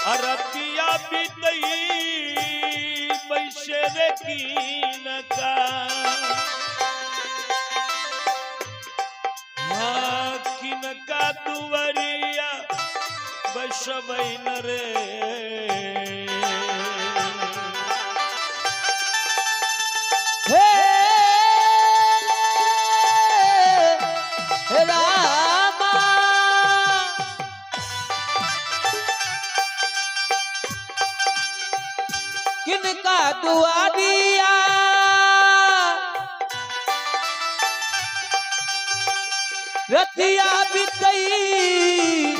अरतिया बीतई बैसे रे कीन का हाँ कीन का दुवरिया बैसबैन रे किनका दुआरिया रतिया बितई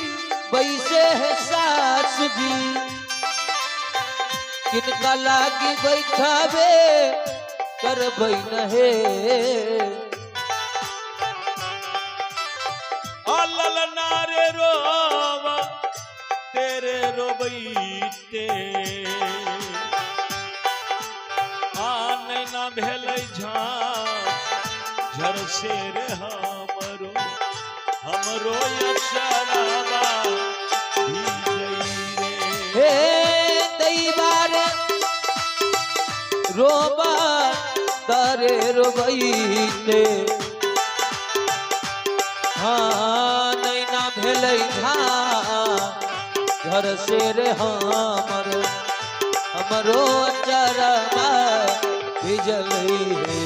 बैसे है सास जी किनका लागी बैठावे कर नहे अलल नारे रोवा तेरे रोबईते ना भेल झर से रे हमरो हमरो अक्षरावा हे दैबार रोबा तारे रोबईते हाँ नैना भेल झर से रे हमरो हमरो अक्षरावा बिजली है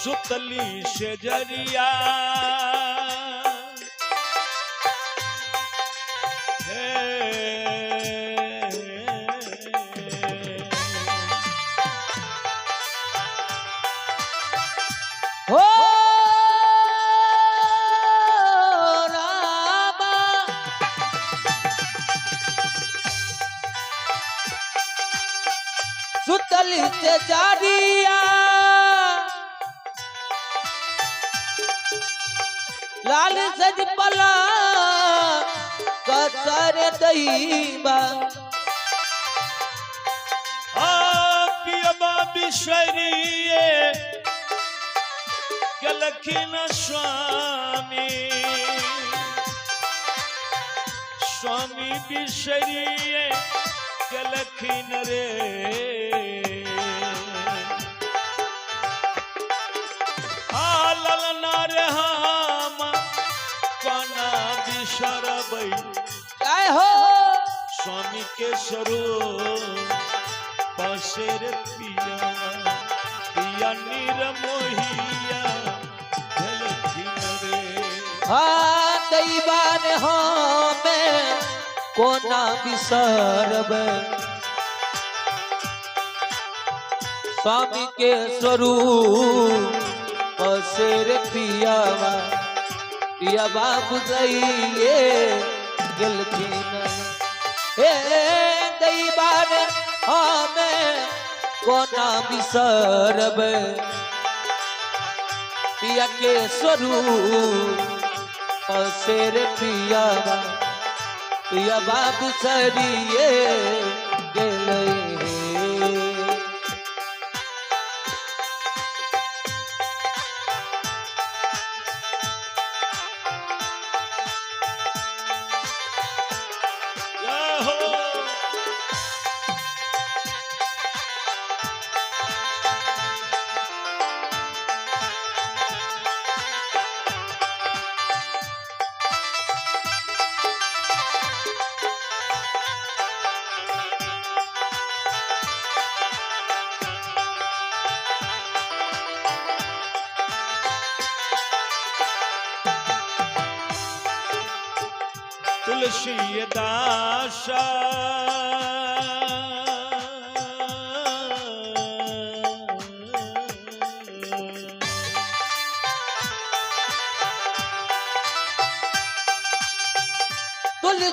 सुतली से जरिया हो रामा सुतली से जरिया लाल सज पला कसर दैबा पियबा बिसरिए गलखिन स्वामी स्वामी बिसरिए गलखिन रे काय हो स्वामी के स्वरूप बसेर पिया पिया निरमोहिया रे हाँ दैबान हमें कोना बिसरब स्वामी के स्वरूप बसेर पियावा पिया बाबू गईए गलखिन हे दैबान हमें कोना बिसरब पिया के स्वरूप बसेर पियावा पिया बाबू सरिए गेले तुलसीदास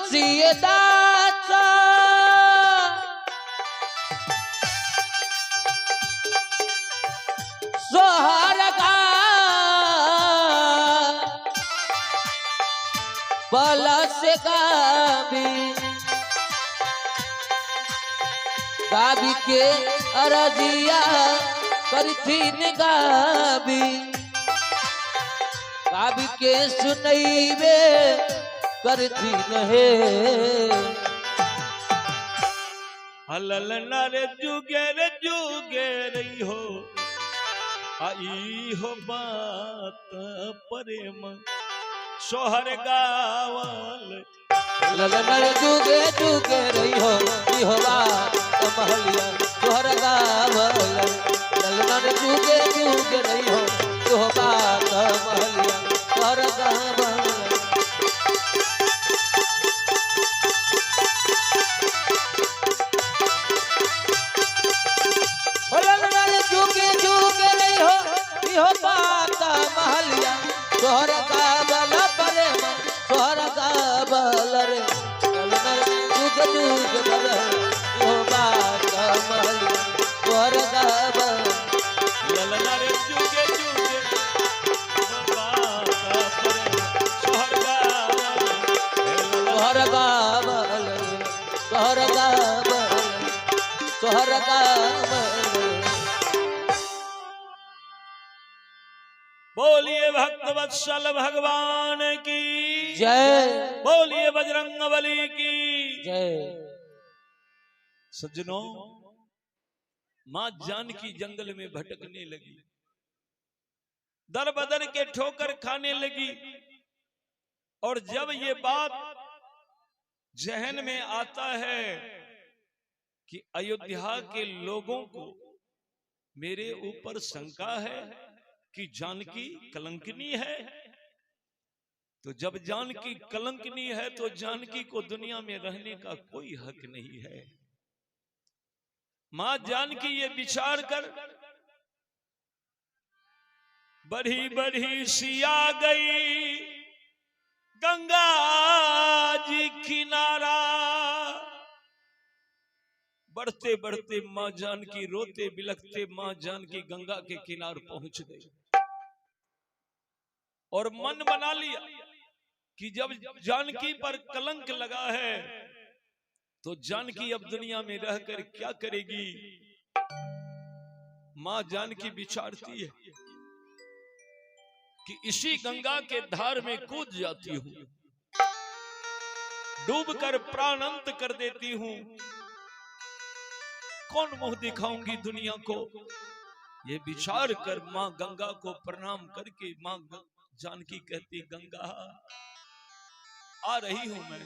तुलसीदास सोहर बलस गाबी के अरजिया करथिन गाबी के सुनैबे करथिन हे हलल नर जुगेर हो आई हो बात प्रेम सोहर गावल ललनर जुगे जुगे रही हो बात महलिया सोहर गावल ललनर जुगे जुगे रही हो बात महलिया सोहर गावल ललनर जुगे जुगे रही हो बात महलिया सोहर गावल प्रेम सोहर गावल रे ललनर जुग जुग हो बात महलिया सोहर गावल ललनर जुगे जुगे बात प्रेम सोहर गावल सोहर गावल सोहर गावल सोहर गावल बोलिए भक्तवत्सल भगवान की जय बोलिए बजरंगबली की जय। सज्जनों, मां जानकी जंगल में भटकने लगी, दर बदर के ठोकर खाने लगी। और जब ये बात जहन में आता है कि अयोध्या के लोगों को मेरे ऊपर शंका है कि जानकी कलंकिनी है, तो जब जानकी कलंकिनी है तो जानकी को दुनिया में रहने का कोई हक नहीं है। मां जानकी ये विचार कर बढ़ी बढ़ी सिया गई गंगा जी किनारा। बढ़ते बढ़ते मां जानकी रोते बिलखते मां जानकी गंगा के किनार पहुंच गई और मन बना लिया कि जब जानकी पर कलंक लगा है तो जानकी अब दुनिया में रहकर क्या करेगी। मां जानकी विचारती है कि इसी गंगा के धार में कूद जाती हूं, डूबकर प्राण अंत कर देती हूं, कौन मुंह दिखाऊंगी दुनिया को। ये विचार कर मां गंगा को प्रणाम करके मां जानकी कहती, गंगा आ रही हूं, मैं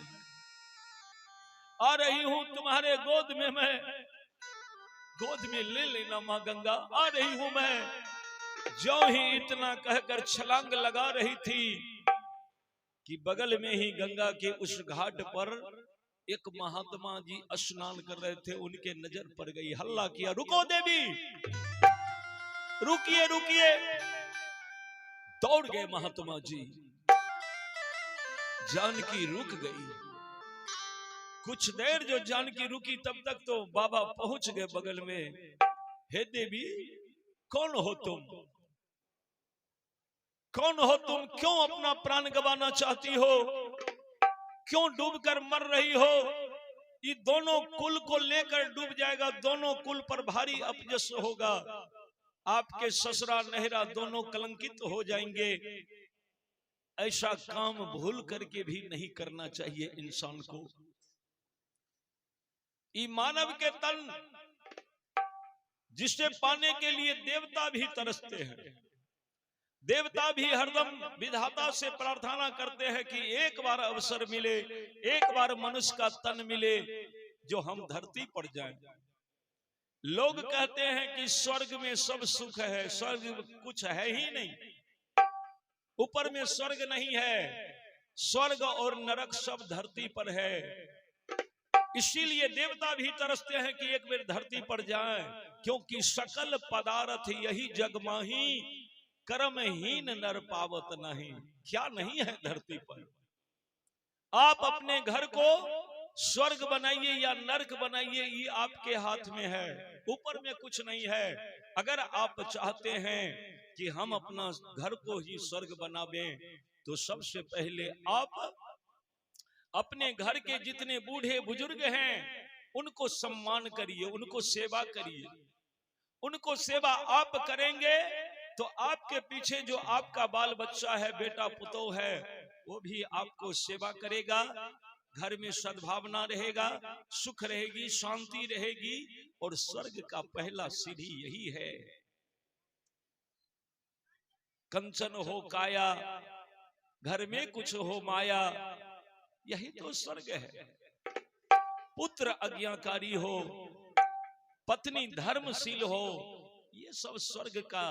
आ रही हूं तुम्हारे गोद में, मैं गोद में ले लेना मां गंगा, आ रही हूं मैं। जो ही इतना कहकर छलांग लगा रही थी कि बगल में ही गंगा के उस घाट पर एक महात्मा जी स्नान कर रहे थे, उनके नजर पड़ गई। हल्ला किया, रुको देवी, रुकिए रुकिए। दौड़ गए महात्मा जी, जानकी रुक गई। कुछ देर जो जानकी रुकी तब तक तो बाबा पहुंच गए बगल में। हे देवी, कौन हो तुम, कौन हो तुम, क्यों अपना प्राण गंवाना चाहती हो, क्यों डूबकर मर रही हो। ये दोनों कुल को लेकर डूब जाएगा, दोनों कुल पर भारी अपयश होगा, आपके ससुरा नहरा दोनों कलंकित हो जाएंगे। ऐसा काम भूल करके भी नहीं करना चाहिए इंसान को। ये मानव के तन जिसे पाने के लिए देवता भी तरसते हैं, देवता भी हरदम विधाता से प्रार्थना करते हैं कि एक बार अवसर मिले, एक बार मनुष्य का तन मिले जो हम धरती पर जाएं। लोग कहते हैं कि स्वर्ग में सब सुख है, स्वर्ग कुछ है ही नहीं, ऊपर में स्वर्ग नहीं है, स्वर्ग और नरक सब धरती पर है। इसीलिए देवता भी तरसते हैं कि एक बार धरती पर जाएं, क्योंकि सकल पदार्थ यही जग माही, कर्महीन नर पावत नहीं। क्या नहीं है धरती पर, आप अपने घर को स्वर्ग बनाइए या नरक बनाइए, ये आपके हाथ में है, ऊपर में कुछ नहीं है। अगर आप चाहते हैं कि हम अपना घर को ही स्वर्ग बनावे, तो सबसे पहले आप अपने घर के जितने बूढ़े बुजुर्ग हैं उनको सम्मान करिए, उनको सेवा करिए। उनको सेवा आप करेंगे तो आपके पीछे जो आपका बाल बच्चा है, बेटा पुतोह है, वो भी आपको सेवा करेगा। घर में सद्भावना रहेगा, सुख रहेगी, शांति रहेगी। और स्वर्ग का पहला सीढ़ी यही है, कंचन हो काया, घर में कुछ हो माया, यही तो स्वर्ग है। पुत्र आज्ञाकारी हो, पत्नी धर्मशील हो, ये सब स्वर्ग का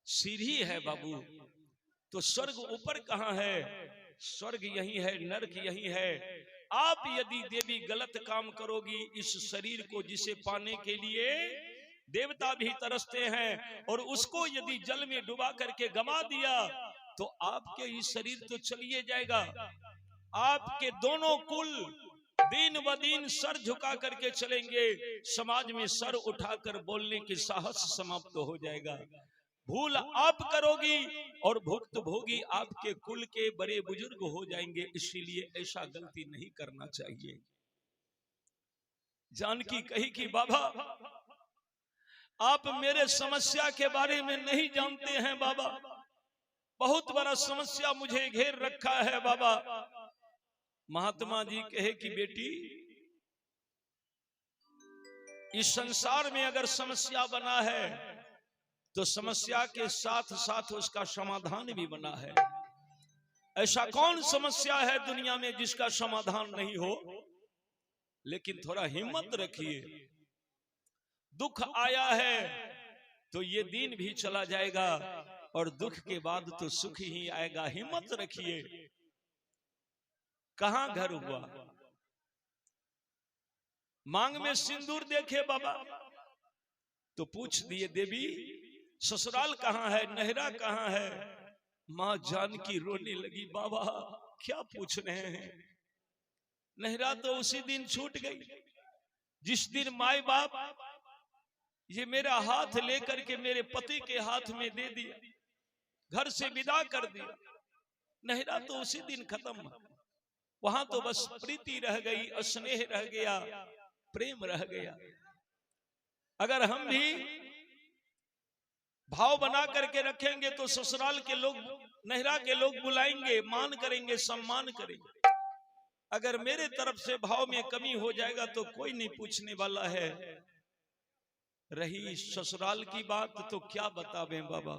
सीढ़ी है बाबू। तो स्वर्ग ऊपर कहाँ है? स्वर्ग यही है, नरक यही है। आप यदि देवी गलत काम करोगी, इस शरीर को जिसे पाने के लिए देवता भी तरसते हैं, और उसको यदि जल में डुबा करके गमा दिया, तो आपके ही शरीर तो चलिए जाएगा। आपके दोनों कुल दिन ब दिन सर झुका करके चलेंगे, समाज में सर उठाकर बोलने की साहस समाप्त हो जाएगा। भूल आप करोगी और भुक्त भोगी आपके कुल के बड़े बुजुर्ग हो जाएंगे। इसीलिए ऐसा गलती नहीं करना चाहिए। जानकी कही कि बाबा, आप मेरे समस्या के बारे में नहीं जानते हैं बाबा, बहुत बड़ा समस्या मुझे घेर रखा है बाबा। महात्मा जी कहे कि बेटी, इस संसार में अगर समस्या बना है तो समस्या के साथ साथ उसका समाधान भी बना है। ऐसा कौन समस्या है दुनिया में जिसका समाधान नहीं हो? लेकिन थोड़ा हिम्मत रखिए। दुख आया है तो ये दिन भी चला जाएगा, और दुख के बाद तो सुख ही आएगा। हिम्मत रखिए। कहां घर हुआ? मांग में सिंदूर देखे बाबा तो पूछ दिए, देवी ससुराल कहाँ है, नहरा कहाँ है? माँ जानकी रोने लगी, बाबा क्या पूछ रहे हैं? नहरा तो उसी दिन छूट गई जिस दिन माई बाप ये मेरा हाथ लेकर के मेरे पति के हाथ में दे दिया, घर से विदा कर दिया। नहरा तो उसी दिन खत्म। वहां तो बस प्रीति रह गई, स्नेह रह गया, प्रेम रह गया। अगर हम भी भाव बना करके रखेंगे तो ससुराल के लोग, नहरा के लोग बुलाएंगे, मान करेंगे, सम्मान करेंगे। अगर मेरे तरफ से भाव में कमी हो जाएगा तो कोई नहीं पूछने वाला है। रही ससुराल की बात तो क्या बतावें बाबा।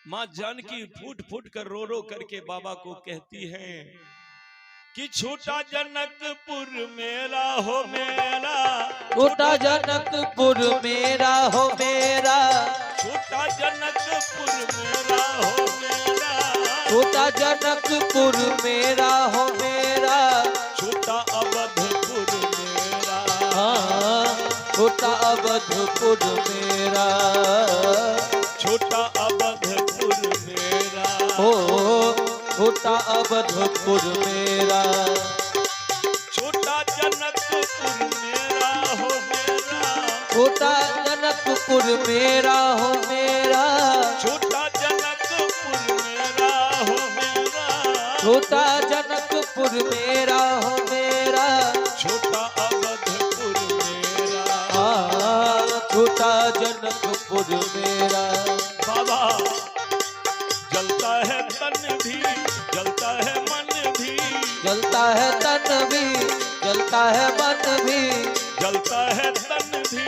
माँ जानकी फूट फूट कर रो रो करके बाबा को कहती हैं कि छोटा जनकपुर मेरा हो मेरा, छोटा जनकपुर मेरा हो मेरा, छोटा जनकपुर मेरा हो मेरा, छोटा जनकपुर मेरा हो मेरा, छोटा अवधपुर मेरा, हाँ छोटा अवधपुर मेरा, छोटा अवधपुर मेरा, हो छोटा अवधपुर मेरा, छोटा जनकपुर मेरा हो मेरा, छोटा जनकपुर मेरा हो मेरा, छोटा जनकपुर मेरा हो मेरा, छोटा जनकपुर मेरा हो मेरा, छोटा अवधपुर मेरा, हाँ छोटा जनकपुर मेरा। बाबा जलता है तन भी, जलता है मन भी, जलता है तन भी, जलता है मन भी, जलता है तन भी,